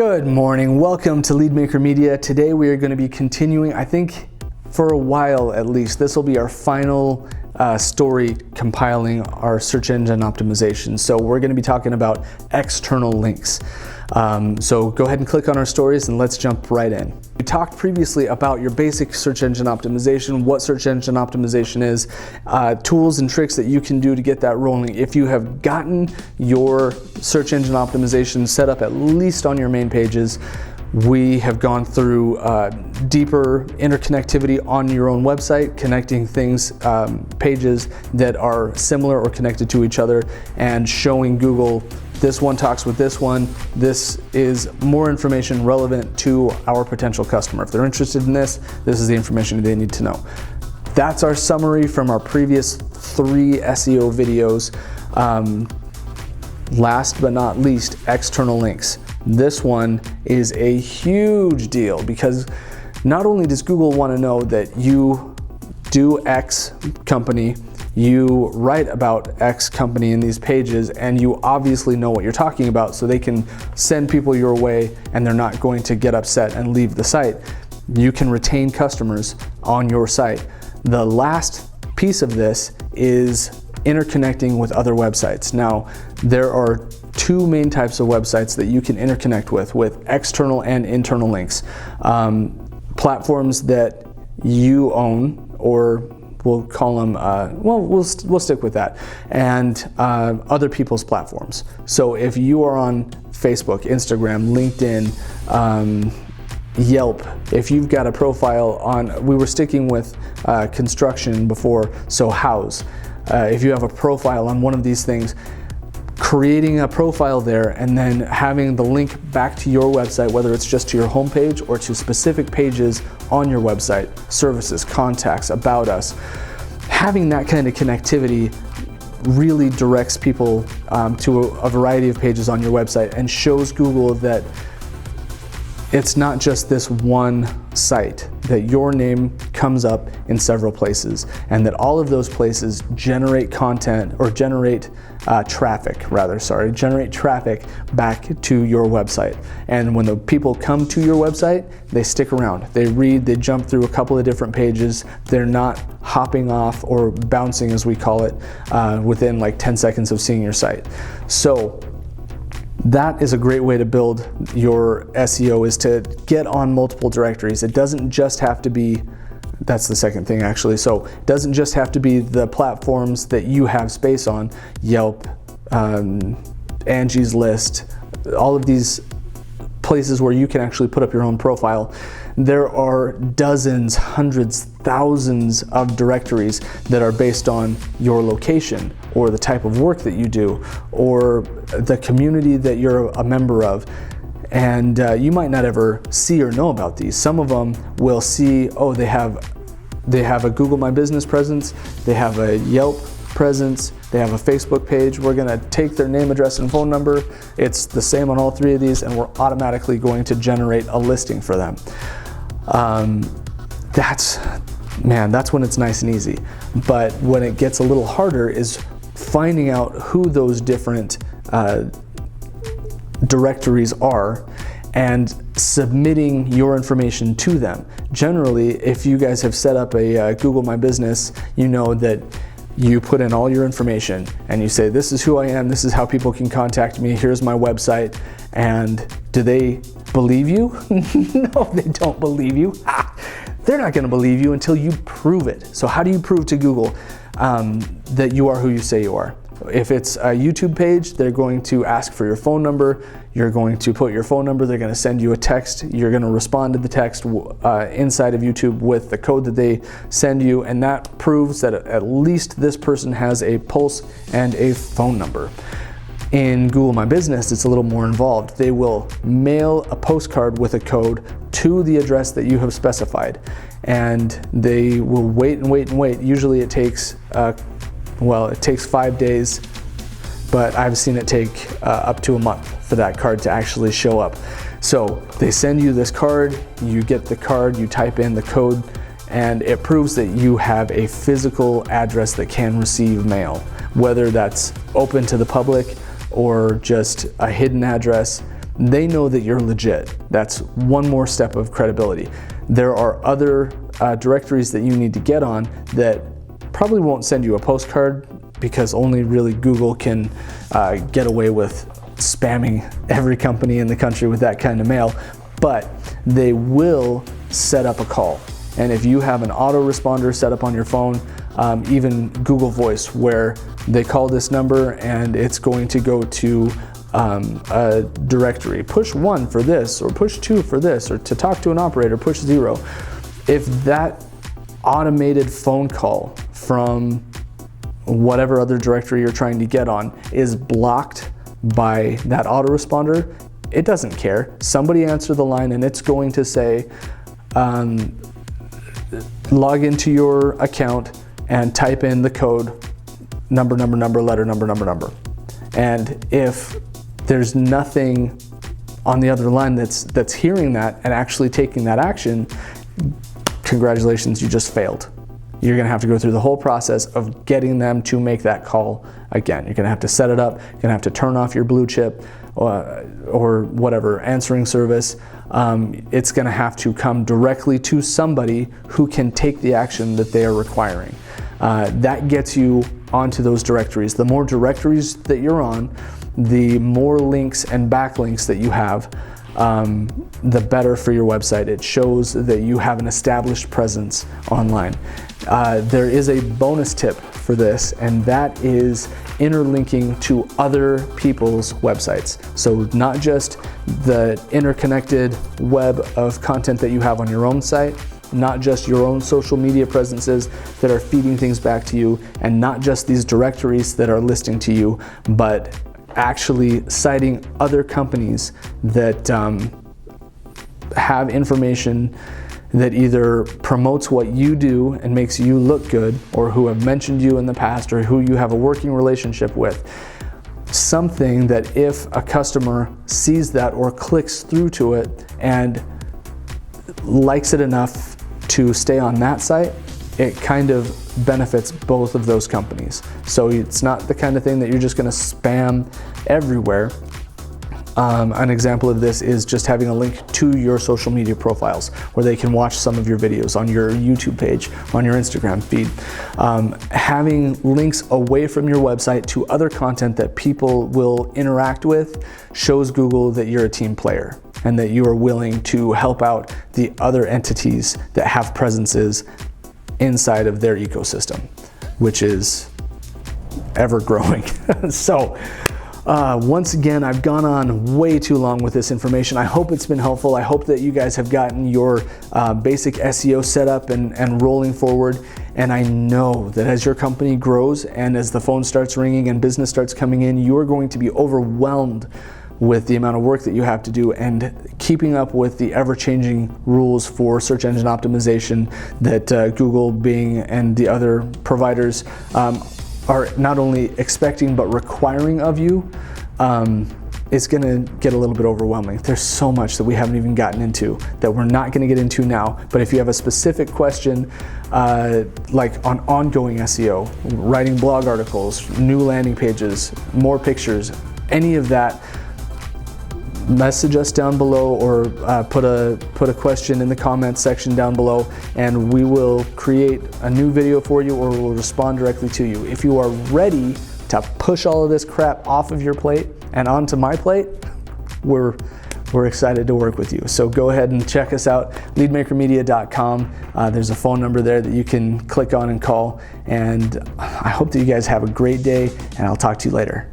Good morning. Welcome to LeadMaker Media. Today we are going to be continuing, I think for a while at least, this will be our final story compiling our search engine optimization. So we're going to be talking about external links. So go ahead and click on our stories and let's jump right in. We talked previously about your basic search engine optimization, what search engine optimization is, tools and tricks that you can do to get that rolling. If you have gotten your search engine optimization set up at least on your main pages, we have gone through deeper interconnectivity on your own website, connecting things, pages that are similar or connected to each other, and showing Google this one talks with this one. This is more information relevant to our potential customer. If they're interested in this, this is the information they need to know. That's our summary from our previous 3 SEO videos. Last but not least, external links. This one is a huge deal because not only does Google want to know that you do X company, you write about X company in these pages, and you obviously know what you're talking about, so they can send people your way and they're not going to get upset and leave the site. You can retain customers on your site. The last piece of this is interconnecting with other websites. Now, there are 2 main types of websites that you can interconnect with external and internal links. Platforms that you own, or we'll call them, we'll stick with that, and other people's platforms. So if you are on Facebook, Instagram, LinkedIn, Yelp, if you've got a profile on, we were sticking with construction before, so House. If you have a profile on one of these things, creating a profile there and then having the link back to your website, whether it's just to your homepage or to specific pages on your website, services, contacts, about us. Having that kind of connectivity really directs people to a variety of pages on your website and shows Google that it's not just this one site, that your name comes up in several places, and that all of those places generate content, or generate traffic back to your website. And when the people come to your website, they stick around, they read, they jump through a couple of different pages, they're not hopping off or bouncing, as we call it, within like 10 seconds of seeing your site. So that is a great way to build your SEO, is to get on multiple directories. It doesn't just have to be, that's the second thing actually, so it doesn't just have to be the platforms that you have space on, Yelp, Angie's List, all of these places where you can actually put up your own profile. There are dozens, hundreds, thousands of directories that are based on your location, or the type of work that you do, or the community that you're a member of. And you might not ever see or know about these. Some of them will see, oh, they have a Google My Business presence, they have a Yelp presence, they have a Facebook page. We're gonna take their name, address, and phone number. It's the same on all 3 of these, and we're automatically going to generate a listing for them. That's when it's nice and easy. But when it gets a little harder is finding out who those different directories are and submitting your information to them. Generally, if you guys have set up a Google My Business, you know that you put in all your information and you say, this is who I am, this is how people can contact me, here's my website. And do they believe you? No, they don't believe you. They're not going to believe you until you prove it. So how do you prove to Google that you are who you say you are? If it's a YouTube page, they're going to ask for your phone number. You're going to put your phone number. They're going to send you a text. You're going to respond to the text inside of YouTube with the code that they send you, and that proves that at least this person has a pulse and a phone number. In Google My Business, it's a little more involved. They will mail a postcard with a code to the address that you have specified, and they will wait and wait and wait. Usually it takes, it takes 5 days, but I've seen it take up to a month for that card to actually show up. So they send you this card, you get the card, you type in the code, and it proves that you have a physical address that can receive mail, whether that's open to the public or just a hidden address. they know that you're legit. That's one more step of credibility. There are other directories that you need to get on that probably won't send you a postcard, because only really Google can get away with spamming every company in the country with that kind of mail, but they will set up a call. And if you have an autoresponder set up on your phone, even Google Voice, where they call this number and it's going to go to a directory, push 1 for this, or push 2 for this, or to talk to an operator, push 0. If that automated phone call from whatever other directory you're trying to get on is blocked by that autoresponder, it doesn't care. Somebody answer the line and it's going to say, log into your account and type in the code number, letter, number. And if there's nothing on the other line that's hearing that and actually taking that action, congratulations, you just failed. You're gonna have to go through the whole process of getting them to make that call again. You're gonna have to set it up, you're gonna have to turn off your blue chip or whatever answering service. It's gonna have to come directly to somebody who can take the action that they are requiring. That gets you onto those directories. The more directories that you're on, the more links and backlinks that you have, the better for your website. It shows that you have an established presence online. There is a bonus tip for this, and that is interlinking to other people's websites. So not just the interconnected web of content that you have on your own site, not just your own social media presences that are feeding things back to you, and not just these directories that are listing to you, but actually citing other companies that have information that either promotes what you do and makes you look good, or who have mentioned you in the past, or who you have a working relationship with. Something that if a customer sees that or clicks through to it and likes it enough to stay on that site, it kind of benefits both of those companies. So it's not the kind of thing that you're just gonna spam everywhere. An example of this is just having a link to your social media profiles where they can watch some of your videos on your YouTube page, on your Instagram feed. Having links away from your website to other content that people will interact with shows Google that you're a team player and that you are willing to help out the other entities that have presences inside of their ecosystem, which is ever growing. So once again, I've gone on way too long with this information. I hope it's been helpful. I hope that you guys have gotten your basic SEO set up and rolling forward. And I know that as your company grows and as the phone starts ringing and business starts coming in, you're going to be overwhelmed with the amount of work that you have to do and keeping up with the ever-changing rules for search engine optimization that Google, Bing, and the other providers are not only expecting but requiring of you. It's gonna get a little bit overwhelming. There's so much that we haven't even gotten into that we're not gonna get into now. But if you have a specific question, like on ongoing SEO, writing blog articles, new landing pages, more pictures, any of that, message us down below or put a question in the comments section down below, and we will create a new video for you, or we'll respond directly to you. If you are ready to push all of this crap off of your plate and onto my plate, we're excited to work with you. So go ahead and check us out, leadmakermedia.com. There's a phone number there that you can click on and call. And I hope that you guys have a great day, and I'll talk to you later.